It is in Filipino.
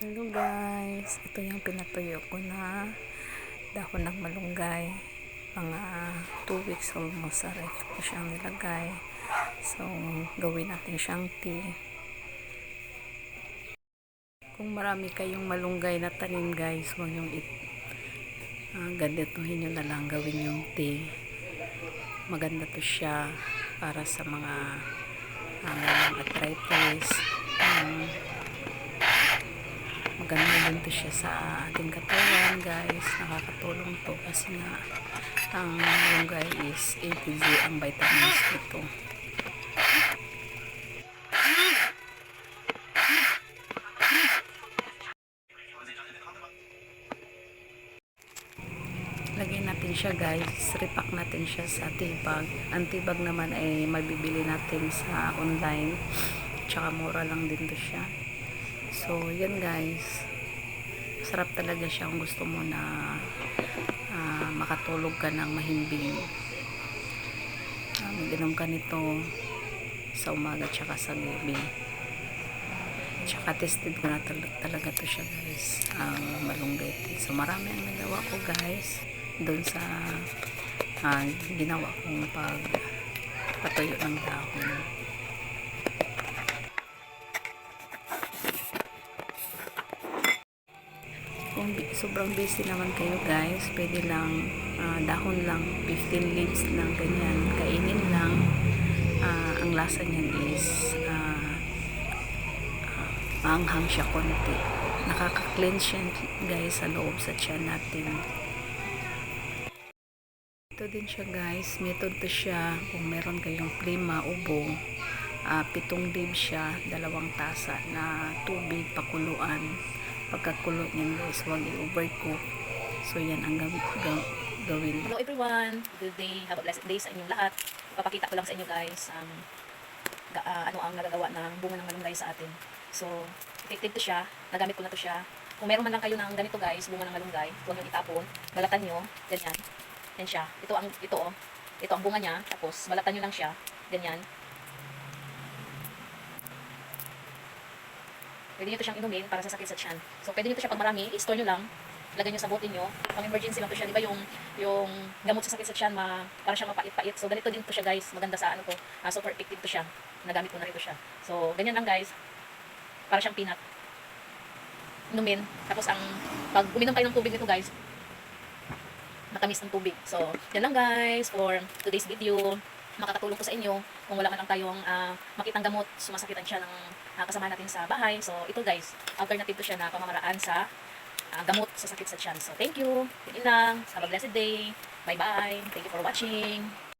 Hello guys, ito yung pinatuyo ko na dahon ng malunggay. Mga 2 weeks almost sa ref ko siyang nilagay. So, gawin natin siyang tea. Kung marami kayong malunggay na tanim guys, huwag yung ganituhin nyo na lang gawin yung tea. Maganda to siya para sa mga arthritis. Maganda din to siya sa ating katawan guys. Nakakatulong to kasi nga ang malunggay is 80g ang vitamins nito. Lagyan natin siya guys, repack natin siya sa tibag. Ang tibag naman ay mabibili natin sa online, tsaka mura lang din to siya. So yan guys, sarap talaga siya kung gusto mo na makatulog ka ng mahimbing. Mag-inom ka nito sa umaga tsaka sa gabi. Tsaka tested ko na talaga to siya guys, ang malunggay tea. So marami ang nagawa ko guys doon sa ginawa kong patuyo ng dahon. Kung sobrang busy naman kayo guys, pwede lang dahon lang, 15 leaves lang, ganyan, kainin lang. Ang lasa niyan is maanghang siya konti. Nakaka-cleanse siya guys sa loob sa tiyan natin. Ito din siya guys, method to siya kung meron kayong prima, ubo, 7 leaves siya, 2 tasa na tubig, pakuluan. Pagkakulo niyan guys, huwag i-overcook. So yan ang gawin. Hello everyone, good day, have a blessed day sa inyong lahat. Ipapakita ko lang sa inyo guys ano ang nagagawa ng bunga ng malunggay sa atin. So, effective to siya, nagamit ko na to siya. Kung meron man lang kayo ng ganito guys, bunga ng malunggay, huwag nyo itapon, balatan nyo, ganyan. Yan siya, ito ang bunga niya, tapos balatan nyo lang siya, ganyan. Pwede nyo to siyang inumin para sa sakit sa tiyan. So, pwede nyo to siya pag marami, i-store nyo lang, lagay nyo sa bote nyo, pang emergency lang to siya, di ba yung gamot sa sakit sa tiyan, para siyang mapait-pait. So, ganito din to siya guys, maganda sa ano to, super effective to siya, nagamit ko na rin to siya. So, ganyan lang guys, para siyang peanut. Inumin, tapos pag uminom kayo ng tubig nito guys, matamis ng tubig. So, yan lang guys, for today's video, makakatulong ko sa inyo, kung wala man lang tayong makitang gamot, sumasakitan siya ng kasama natin sa bahay. So, ito guys, alternative to siya na pamamaraan sa gamot sa sakit sa tiyan. So, thank you. Yun lang. Have a blessed day. Bye-bye. Thank you for watching.